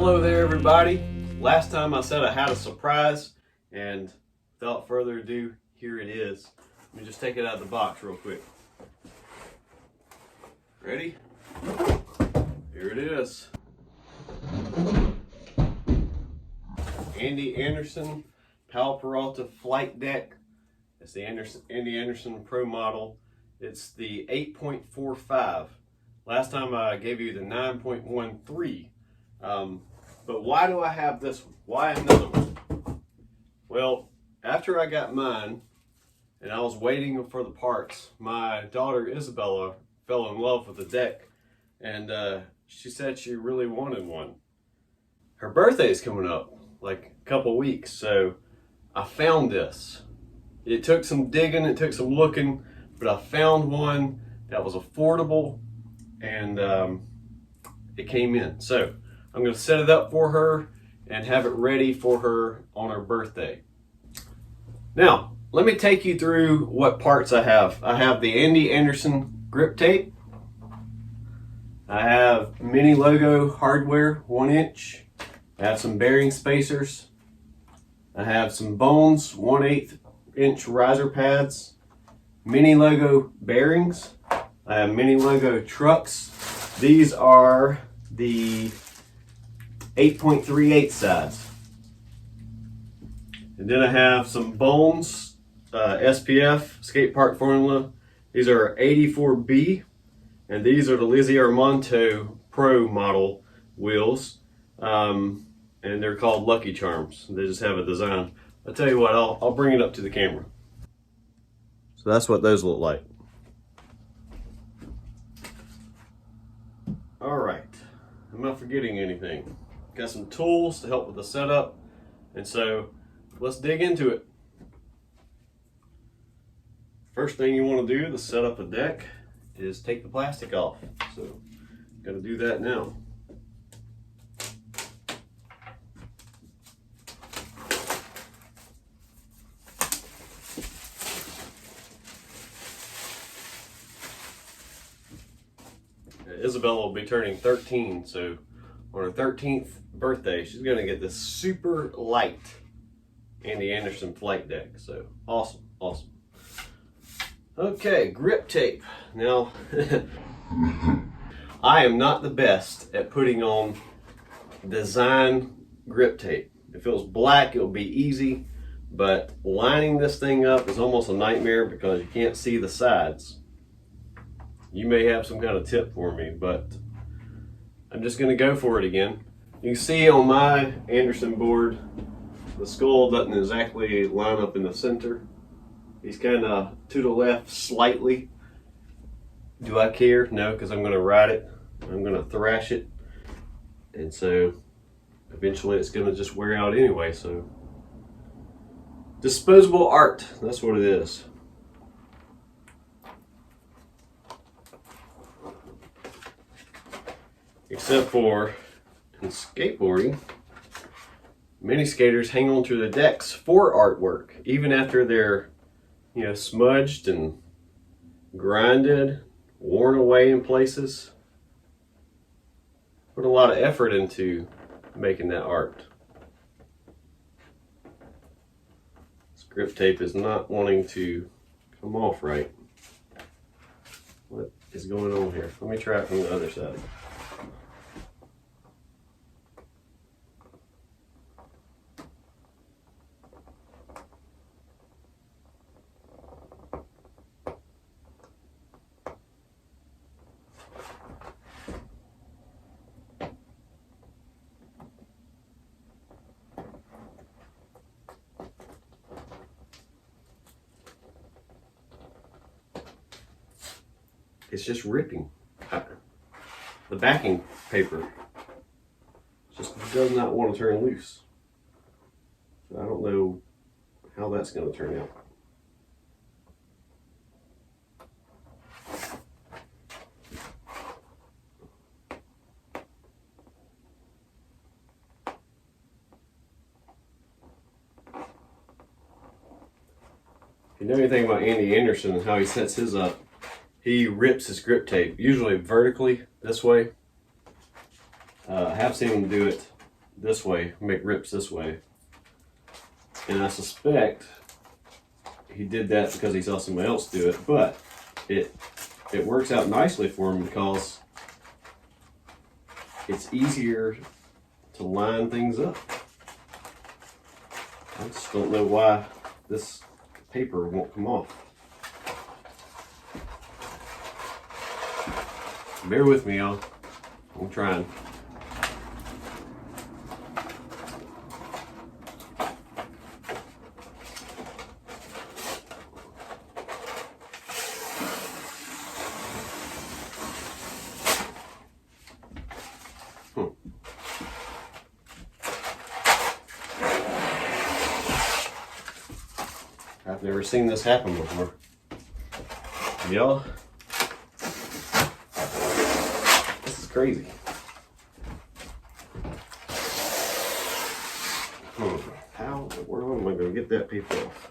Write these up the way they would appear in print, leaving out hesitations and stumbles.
Hello there, everybody. Last time I said I had a surprise, and without further ado, here it is. Let me just take it out of the box real quick. Ready? Here it is. Andy Anderson Powell Peralta flight deck. It's the Andy Anderson Pro model. It's the 8.45. Last time I gave you the 9.13. But why do I have this one? Why another one? Well, after I got mine and I was waiting for the parts, my daughter Isabella fell in love with the deck, and she said she really wanted one. Her birthday is coming up like a couple weeks, so I found this. It took some digging, it took some looking, but I found one that was affordable, and it came in. So I'm going to set it up for her and have it ready for her on her birthday. Now, let me take you through what parts I have. I have the Andy Anderson grip tape. I have mini logo hardware, 1 inch. I have some bearing spacers. I have some bones, 1/8 inch riser pads. Mini logo bearings. I have mini logo trucks. These are the 8.38 size. And then I have some bones, SPF, skate park formula. These are 84B, and these are the Lizzy Armando Pro model wheels. And they're called Lucky Charms. They just have a design. I'll tell you what, I'll bring it up to the camera. So that's what those look like. All right, I'm not forgetting anything. Got some tools to help with the setup, and so let's dig into it. First thing you want to do to set up a deck is take the plastic off. So, got to do that now. Isabella will be turning 13, so on her 13th birthday, she's going to get this super light Andy Anderson flight deck. So awesome, awesome. Okay, grip tape. Now, I am not the best at putting on design grip tape. If it was black, it would be easy, but lining this thing up is almost a nightmare because you can't see the sides. You may have some kind of tip for me, but I'm just going to go for it again. You can see on my Anderson board, the skull doesn't exactly line up in the center. He's kind of to the left slightly. Do I care? No, because I'm going to ride it. I'm going to thrash it. And so eventually it's going to just wear out anyway. So disposable art, that's what it is. Except for in skateboarding, many skaters hang on to the decks for artwork, even after they're, smudged and grinded, worn away in places. Put a lot of effort into making that art. This grip tape is not wanting to come off right. What is going on here? Let me try it from the other side. It's just ripping. The backing paper just does not want to turn loose. So I don't know how that's going to turn out. If you know anything about Andy Anderson and how he sets his up, he rips his grip tape, usually vertically this way. I have seen him do it this way, make rips this way. And I suspect he did that because he saw somebody else do it, but it works out nicely for him because it's easier to line things up. I just don't know why this paper won't come off. Bear with me, y'all. I'm trying. I've never seen this happen before. Y'all, this is crazy. How in the world am I going to get that paper off?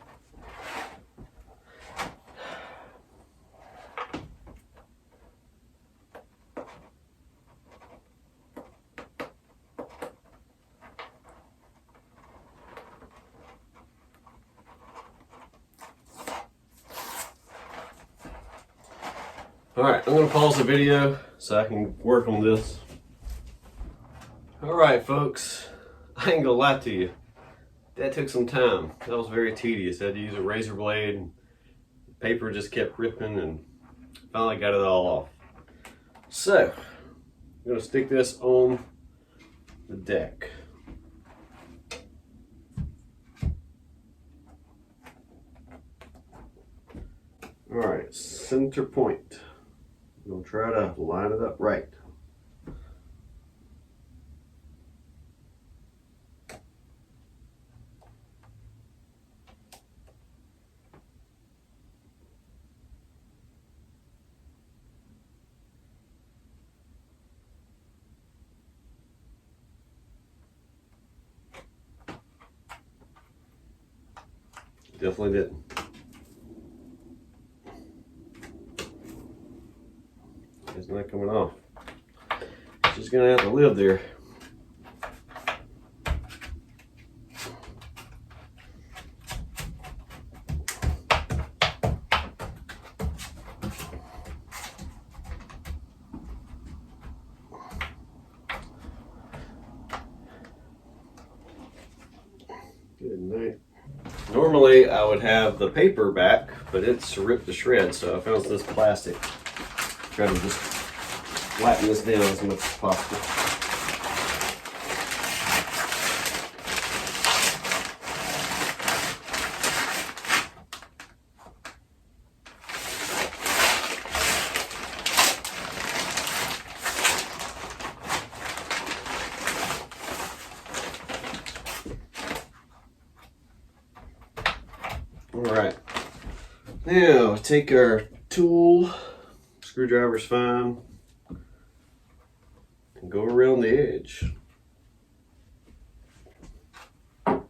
Alright, I'm going to pause the video so I can work on this. Alright folks, I ain't gonna lie to you. That took some time. That was very tedious. I had to use a razor blade and the paper just kept ripping and finally got it all off. So, I'm going to stick this on the deck. Alright, center point. I'm going to try to line it up right. Definitely didn't. It's not coming off. It's just gonna have to live there. Good night. Normally I would have the paper back, but it's ripped to shreds, so I found this plastic. Try to just flatten this down as much as possible. Alright, now take our tool, screwdriver's fine, and go around the edge. Tell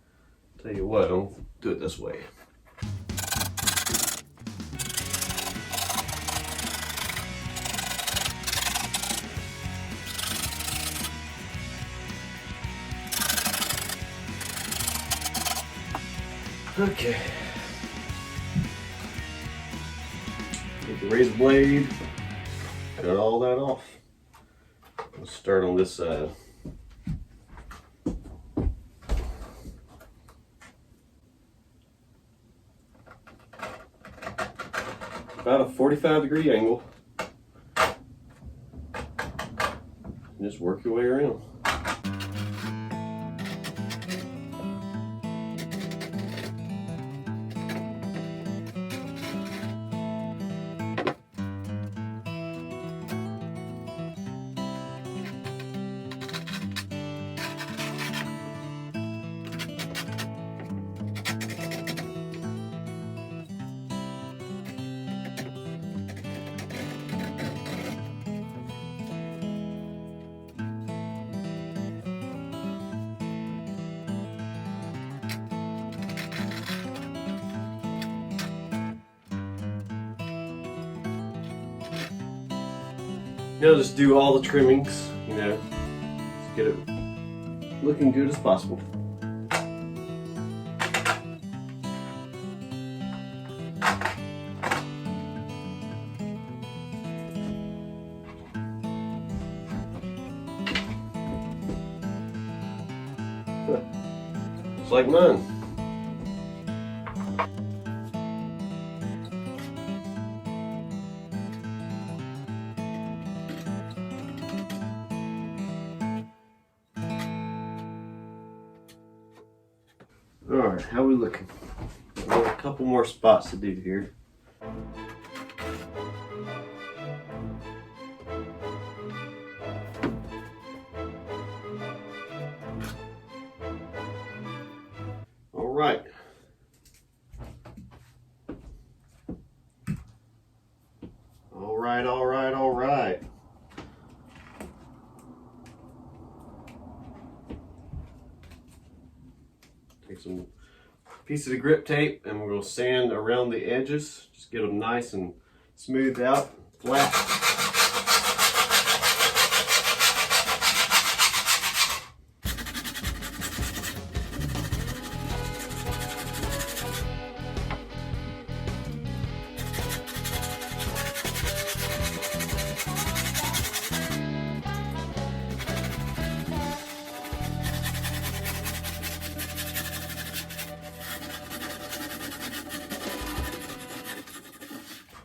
you what, I'll do it this way. Okay. Take the razor blade, cut all that off. Let's start on this side. About a 45-degree angle. And just work your way around. Now just do all the trimmings, you know, just get it looking good as possible. Just like mine. Alright, how are we looking? We have a couple more spots to do here. Alright. Alright. Take some pieces of grip tape and we're going to sand around the edges. Just get them nice and smoothed out, flat.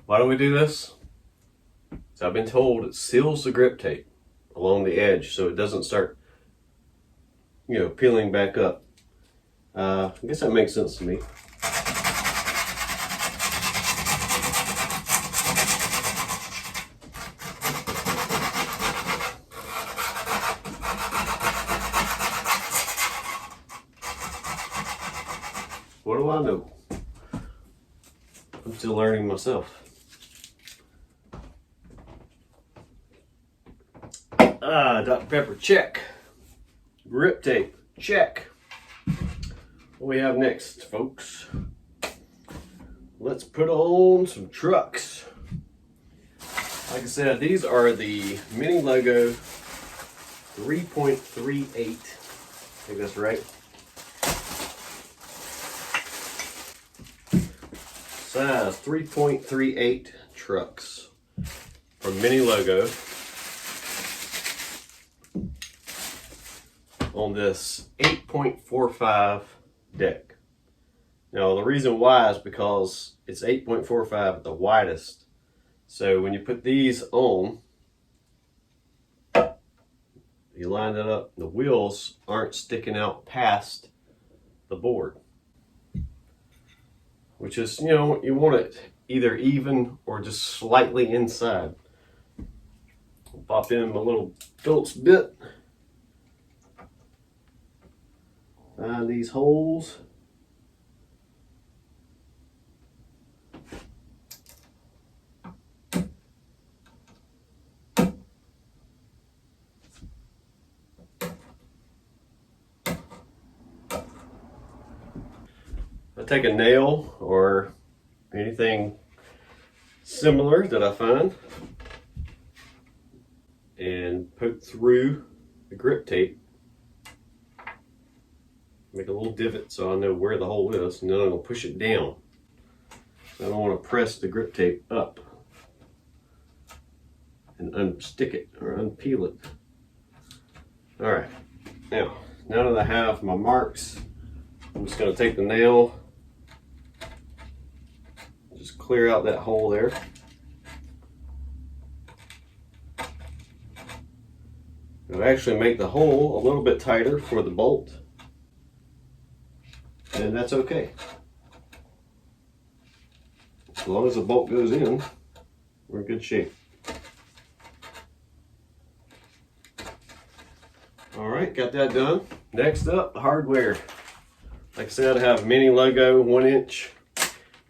Why do we do this? So I've been told it seals the grip tape along the edge so it doesn't start, peeling back up. I guess that makes sense to me. What do I know? I'm still learning myself. Dr. Pepper, check. Grip tape, check. What do we have next, folks? Let's put on some trucks. Like I said, these are the Mini Logo 3.38. I think that's right. Size 3.38 trucks from Mini Logo on this 8.45 deck. Now the reason why is because it's 8.45 at the widest. So when you put these on, you line it up, the wheels aren't sticking out past the board. Which is, you want it either even or just slightly inside. I'll pop in my little Phillips bit. Find these holes. I take a nail or anything similar that I find and poke through the grip tape. Make a little divot so I know where the hole is, and then I'm going to push it down. I don't want to press the grip tape up and unstick it or unpeel it. Alright, now that I have my marks, I'm just going to take the nail, just clear out that hole there. It'll actually make the hole a little bit tighter for the bolt. And that's okay. As long as the bolt goes in, we're in good shape. Alright, got that done. Next up, the hardware. Like I said, I have Mini Logo 1-inch.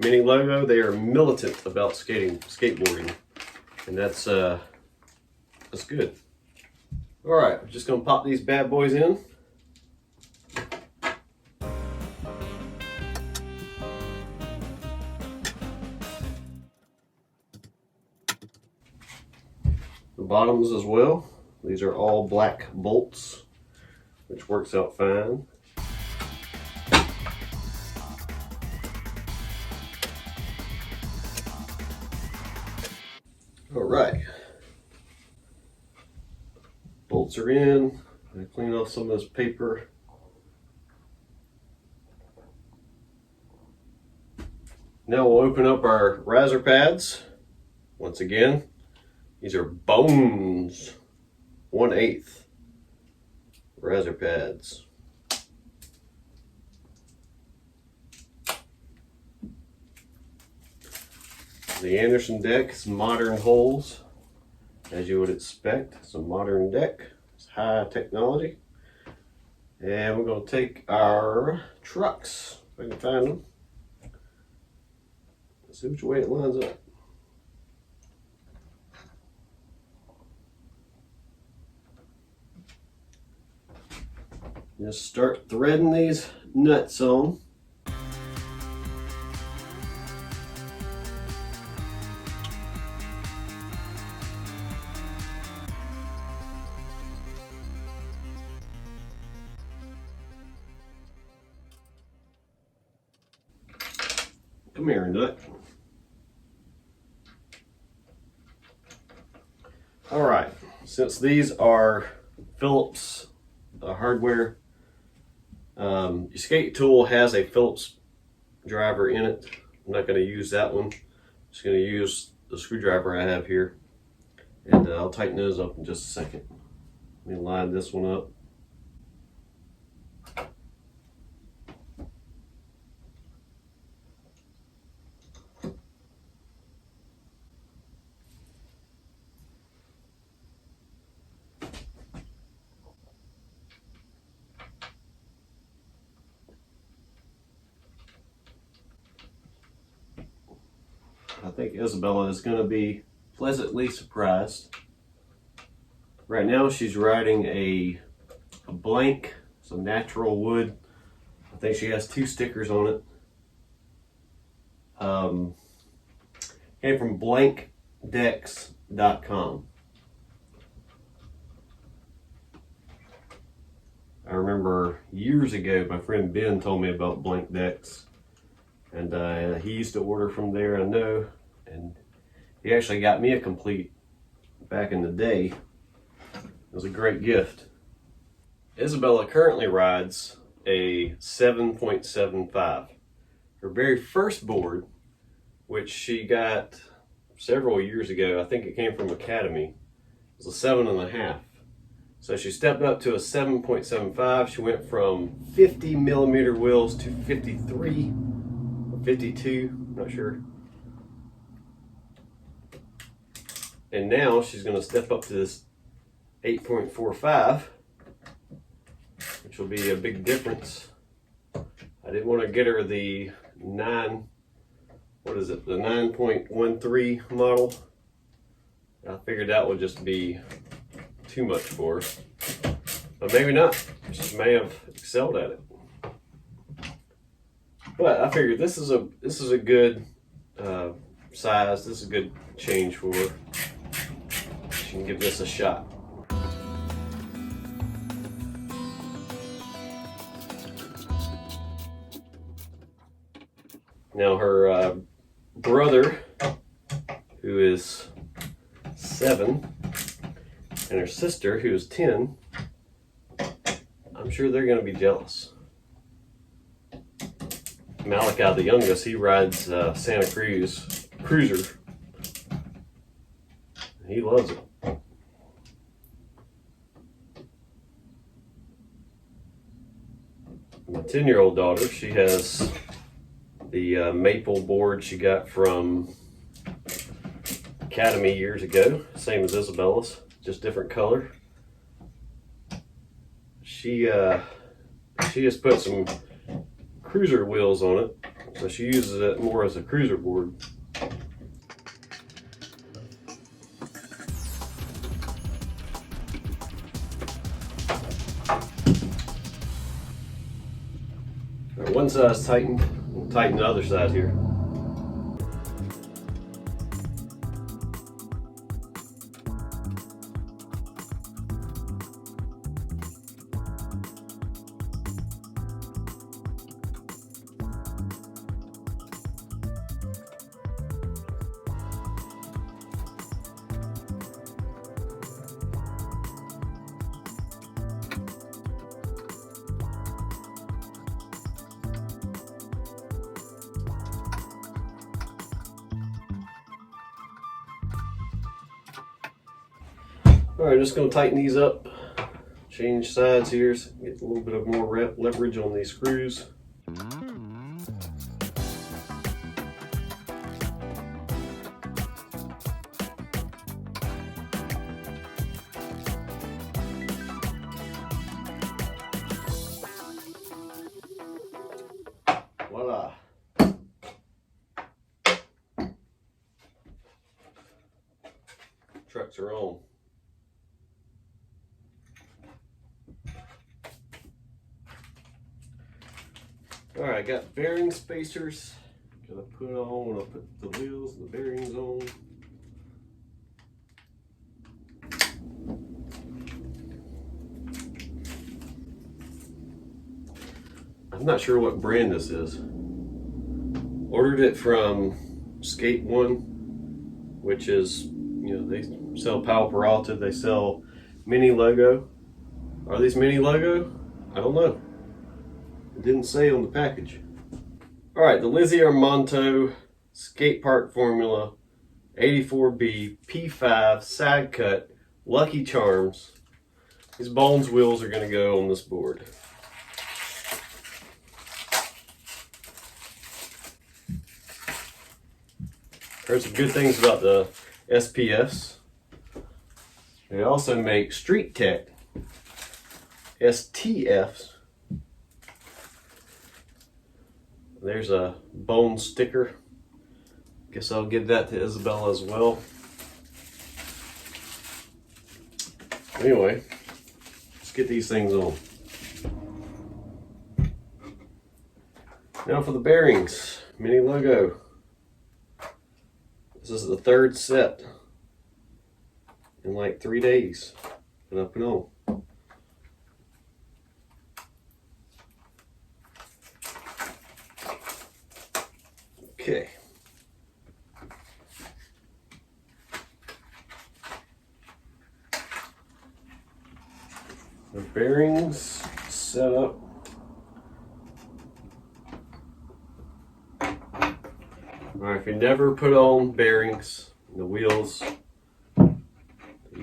Mini Logo, they are militant about skateboarding. And that's good. Alright, I'm just gonna pop these bad boys in. The bottoms as well. These are all black bolts. which works out fine. All right, bolts are in. I clean off some of this paper. Now we'll open up our riser pads. Once again, these are Bones 1/8 riser pads. The Anderson deck is modern holes, as you would expect. It's a modern deck. It's high technology. And we're going to take our trucks, if I can find them. Let's see which way it lines up. Just start threading these nuts on. Come here, nut. All right, since these are Phillips hardware, your skate tool has a Phillips driver in it. I'm not going to use that one. I'm just going to use the screwdriver I have here, and I'll tighten those up in just a second. Let me line this one up. I think Isabella is going to be pleasantly surprised. Right now she's riding a blank, some natural wood. I think she has 2 stickers on it. Came from blankdecks.com. I remember years ago my friend Ben told me about Blank Decks. And he used to order from there, I know, and he actually got me a complete back in the day. It was a great gift. Isabella currently rides a 7.75. Her very first board, which she got several years ago, I think it came from Academy, was a 7.5. So she stepped up to a 7.75. She went from 50 millimeter wheels to 53. 52, I'm not sure. And now she's going to step up to this 8.45, which will be a big difference. I didn't want to get her the the 9.13 model. I figured that would just be too much for her. But maybe not. She may have excelled at it. But I figured this is a good size. This is a good change for her. She can give this a shot. Now her brother, who is 7, and her sister, who is 10, I'm sure they're going to be jealous. Malachi, the youngest, he rides Santa Cruz Cruiser. He loves it. My 10-year-old daughter, she has the maple board she got from Academy years ago, same as Isabella's, just different color. She has put some cruiser wheels on it, so she uses it more as a cruiser board. Right, one side's tightened, we'll tighten the other side here. All right, just going to tighten these up. Change sides here, so get a little bit of more leverage on these screws. Voila. Trucks are on. All right, I got bearing spacers. Gonna put on when I put the wheels and the bearings on. I'm not sure what brand this is. Ordered it from Skate One, which is, you know, they sell Powell Peralta. They sell Mini Logo. Are these Mini Logo? I don't know. It didn't say on the package. All right, the Lizzy Armando Skate Park Formula 84B P5 side cut Lucky Charms. These Bones wheels are going to go on this board. Heard some good things about the SPFs. They also make Street Tech STFs. There's a bone sticker. Guess I'll give that to Isabella as well. Anyway, let's get these things on. Now for the bearings, Mini Logo. This is the third set in like 3 days that I put on. Okay. The bearings set up. All right, if you never put on bearings in the wheels, the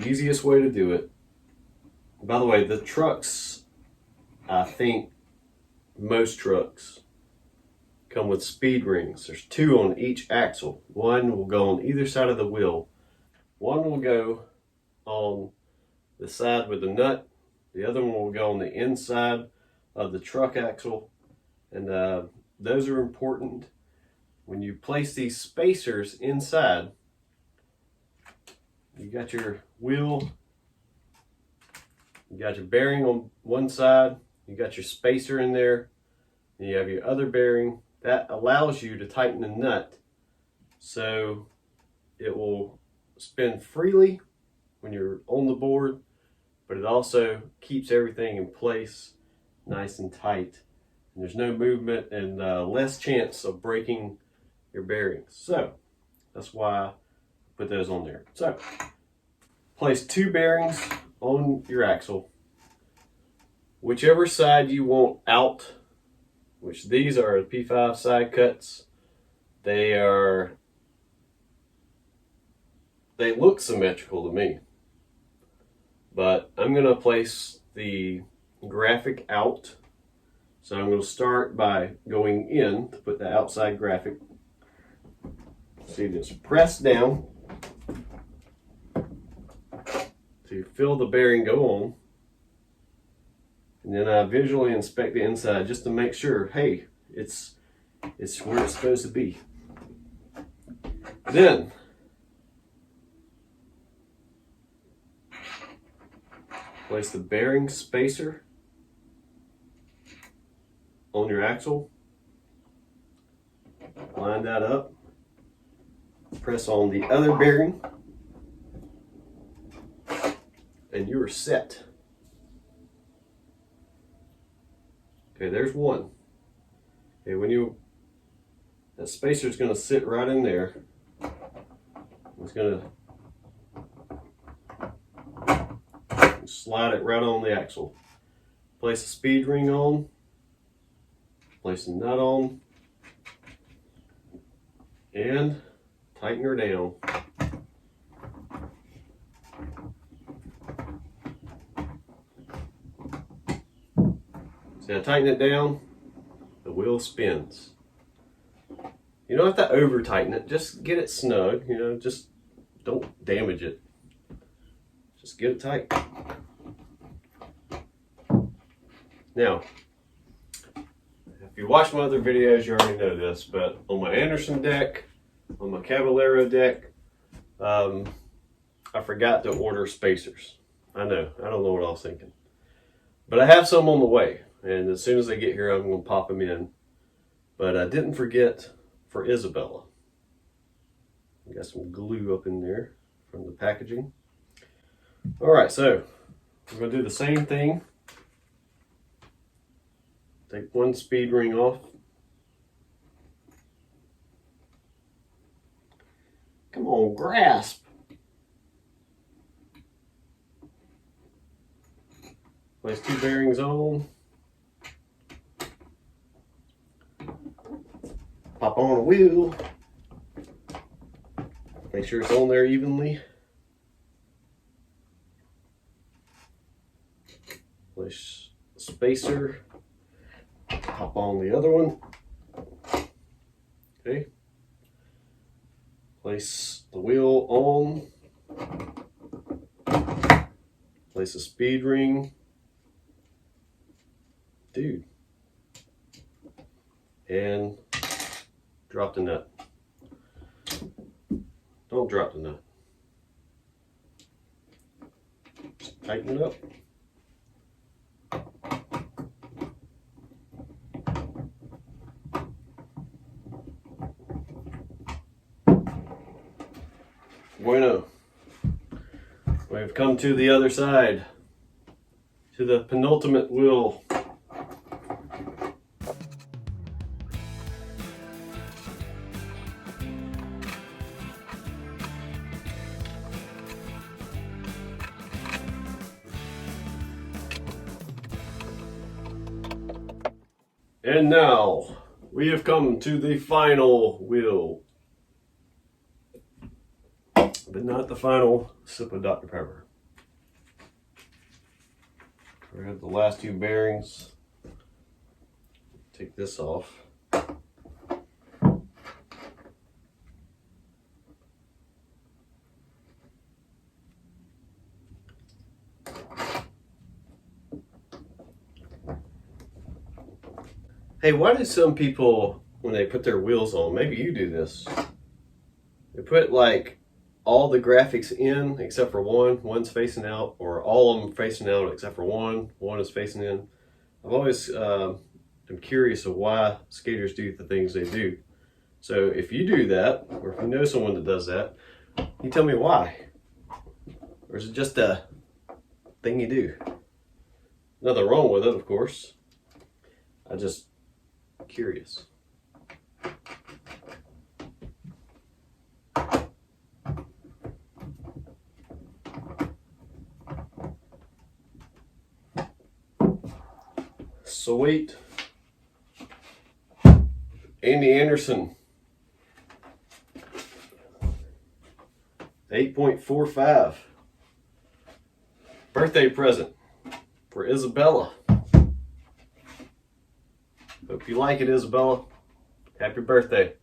easiest way to do it. By the way, the trucks, I think most trucks come with speed rings. There's 2 on each axle. One will go on either side of the wheel. One will go on the side with the nut. The other one will go on the inside of the truck axle. And those are important. When you place these spacers inside, you got your wheel, you got your bearing on one side, you got your spacer in there, and you have your other bearing. That allows you to tighten the nut so it will spin freely when you're on the board, but it also keeps everything in place nice and tight. And there's no movement and less chance of breaking your bearings. So that's why I put those on there. So place 2 bearings on your axle, whichever side you want out, which these are the P5 side cuts. They look symmetrical to me, but I'm going to place the graphic out. So I'm going to start by going in to put the outside graphic. See, just press down to feel the bearing go on. And then I visually inspect the inside just to make sure, hey, it's where it's supposed to be. Then place the bearing spacer on your axle. Line that up. Press on the other bearing. And you're set. Okay, there's one. Okay, that spacer is going to sit right in there. It's going to slide it right on the axle. Place the speed ring on. Place the nut on. And tighten her down. See, I tighten it down, the wheel spins. You don't have to over tighten it, just get it snug, you know, just don't damage it. Just get it tight. Now, if you watch my other videos, you already know this, but on my Anderson deck, on my Caballero deck, I forgot to order spacers. I know, I don't know what I was thinking. But I have some on the way, and as soon as they get here, I'm going to pop them in. But I didn't forget for Isabella. I got some glue up in there from the packaging. All right, so we're going to do the same thing. Take one speed ring off. Come on, grasp. Place 2 bearings on. Pop on a wheel. Make sure it's on there evenly. Place a spacer. Pop on the other one. Okay. Place the wheel on. Place a speed ring. Dude. And drop the nut. Don't drop the nut. Just tighten it up. Bueno. We've come to the other side. To the penultimate wheel. And now we have come to the final wheel. But not the final sip of Dr. Pepper. We have the last 2 bearings. Take this off. Hey, why do some people, when they put their wheels on, maybe you do this, they put like all the graphics in except for one's facing out, or all of them facing out except for one is facing in. I've always am curious of why skaters do the things they do. So if you do that, or if you know someone that does that, you tell me why. Or is it just a thing you do? Nothing wrong with it, of course. I just curious. Sweet. Andy Anderson. 8.45. Birthday present for Isabella. Hope you like it, Isabella. Happy birthday.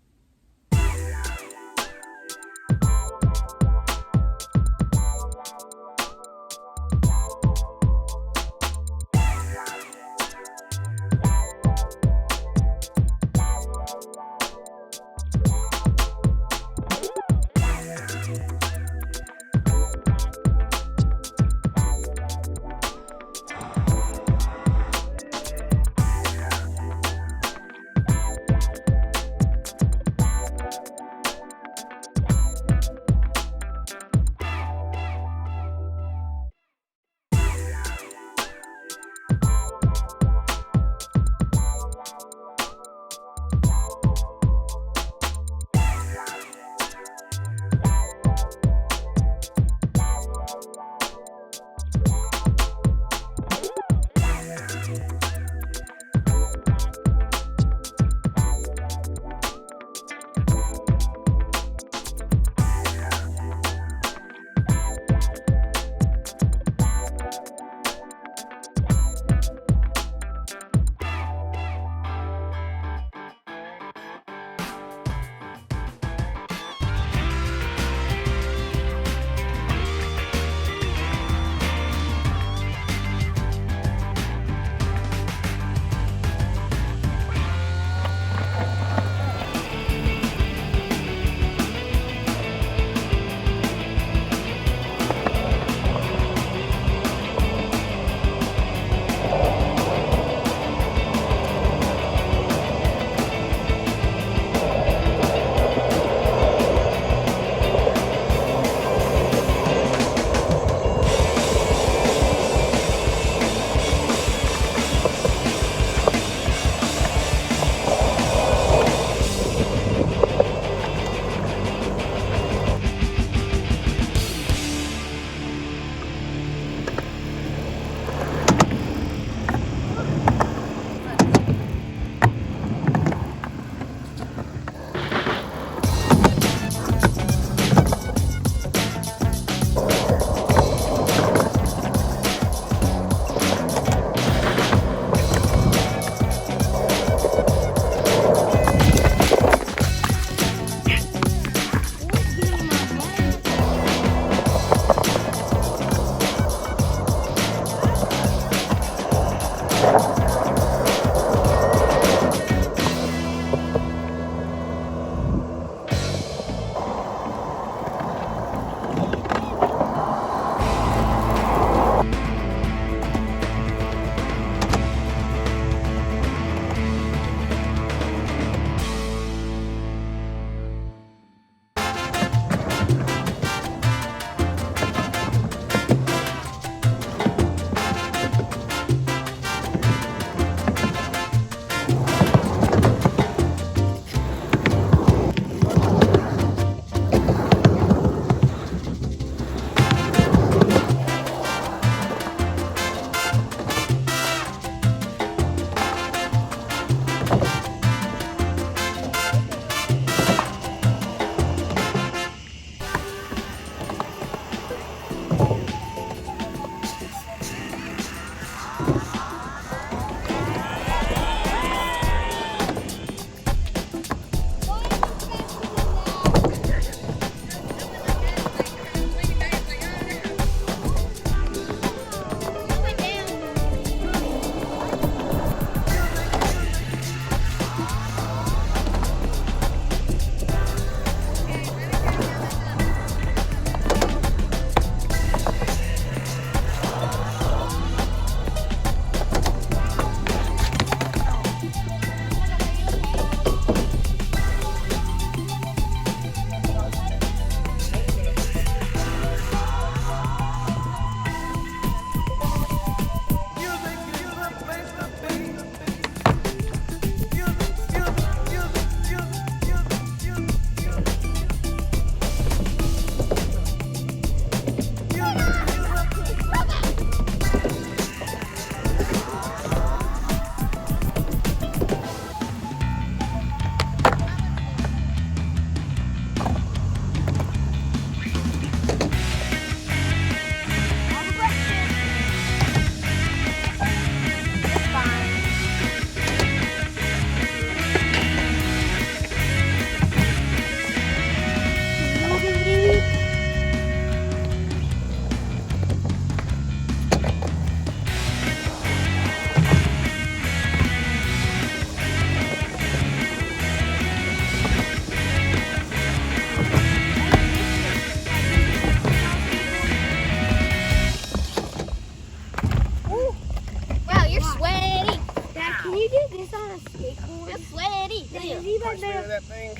push me into that thing.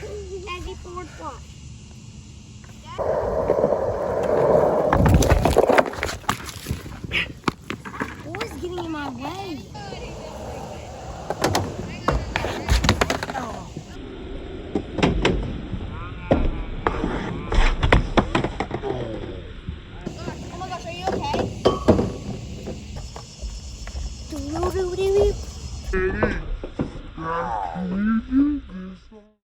Heavy forward flush. What is getting in my way? Oh. Oh my gosh, are you okay?